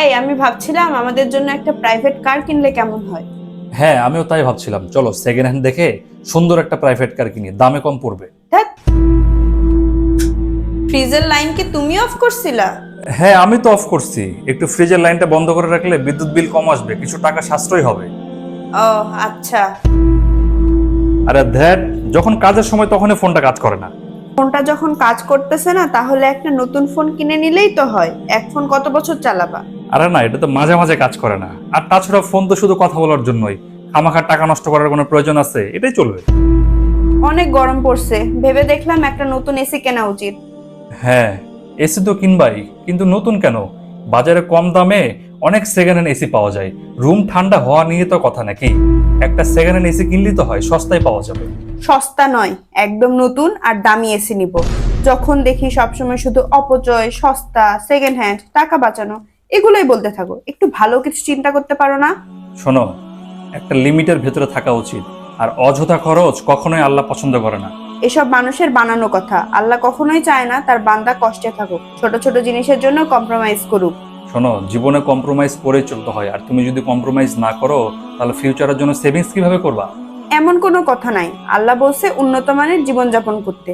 এই আমি ভাবছিলাম আমাদের জন্য একটা প্রাইভেট কার কিনলে কেমন হয়। হ্যাঁ, আমিও তাই ভাবছিলাম। চলো সেকেন্ড হ্যান্ড দেখে সুন্দর একটা প্রাইভেট কার কিনি, দামে কম পড়বে। ধ্যাৎ, ফ্রিজের লাইন কি তুমি অফ করছিলা? হ্যাঁ, আমি তো অফ করছি। একটু ফ্রিজের লাইনটা বন্ধ করে রাখলে বিদ্যুৎ বিল কম আসবে, কিছু টাকা সাশ্রয় হবে। ও আচ্ছা। আরে ধ্যাট, যখন কাজের সময় তখনই ফোনটা কাজ করে না। ফোনটা যখন কাজ করতেছে না তাহলে একটা নতুন ফোন কিনে নিলেই তো হয়, এক ফোন কত বছর চালাবা? আরে না, এটা তো মাঝে মাঝে কাজ করে না। আর তাছাড়া ফোন তো শুধু কথা বলার জন্যই, খামাখার টাকা নষ্ট করার কোনো প্রয়োজন আছে? এটাই চলবে। অনেক গরম পড়ছে, ভেবে দেখলাম একটা নতুন এসি কেনা উচিত। হ্যাঁ, এসি তো কিনবাই, কিন্তু নতুন কেন? বাজারে কম দামে অনেক সেকেন্ড হ্যান্ড এসি পাওয়া যায়। রুম ঠান্ডা হওয়া নিয়ে তো কথা নাকি? একটা সেকেন্ড হ্যান্ড এসি কিনলেই তো হয়, সস্তায় পাওয়া যাবে। সস্তা নয়, একদম নতুন আর দামি এসি নিব। যখন দেখি সবসময় শুধু অপচয়, সস্তা, সেকেন্ড হ্যান্ড, টাকা বাঁচানো, এগুলোই বলতে থাকো। একটু ভালো কিছু চিন্তা করতে পারো না? শোনো, একটা লিমিটের ভেতরে থাকা উচিত। আর অযথা খরচ কখনোই আল্লাহ পছন্দ করে না। এসব মানুষের বানানো কথা। আল্লাহ কখনোই চায় না তার বান্দা কষ্টে থাকুক, ছোট ছোট জিনিসের জন্য কম্প্রোমাইজ করুক। শোনো, জীবনে কম্প্রোমাইজ করেই চলতে হয়। আর তুমি যদি কম্প্রোমাইজ না করো, তাহলে ফিউচারের জন্য সেভিংস কিভাবে করবা? এমন কোনো কথা নাই, আল্লাহ বলছে উন্নত মানের জীবনযাপন করতে।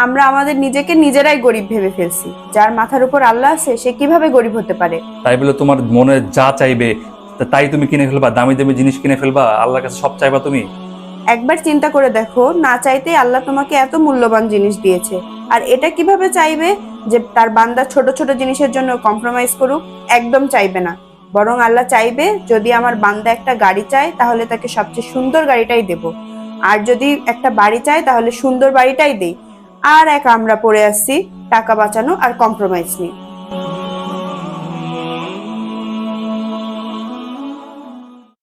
আমরা আমাদের নিজেকে নিজেরাই গরিব ভেবে ফেলছি। যার মাথার উপর আল্লাহ আছে সে কিভাবে গরিব হতে পারে? তাই বলে তোমার মনে যা চাইবে তাই তুমি কিনে ফেলবা? দামি দামি জিনিস কিনে ফেলবা? আল্লাহর কাছে সব চাইবা তুমি? একবার চিন্তা করে দেখো, না চাইতে আল্লাহ তোমাকে এত মূল্যবান জিনিস দিয়েছে, আর এটা কিভাবে চাইবে যে তার বান্দা ছোট ছোট জিনিসের জন্য কম্প্রোমাইজ করুক? একদম চাইবে না। বরং আল্লাহ চাইবে যদি আমার বান্দা একটা গাড়ি চায় তাহলে তাকে সবচেয়ে সুন্দর গাড়িটাই দেব, আর যদি একটা বাড়ি চায় তাহলে সুন্দর বাড়িটাই দেই। আর আমরা পড়ে আসছি টাকা বাঁচানো আর কম্প্রোমাইজ নিয়ে।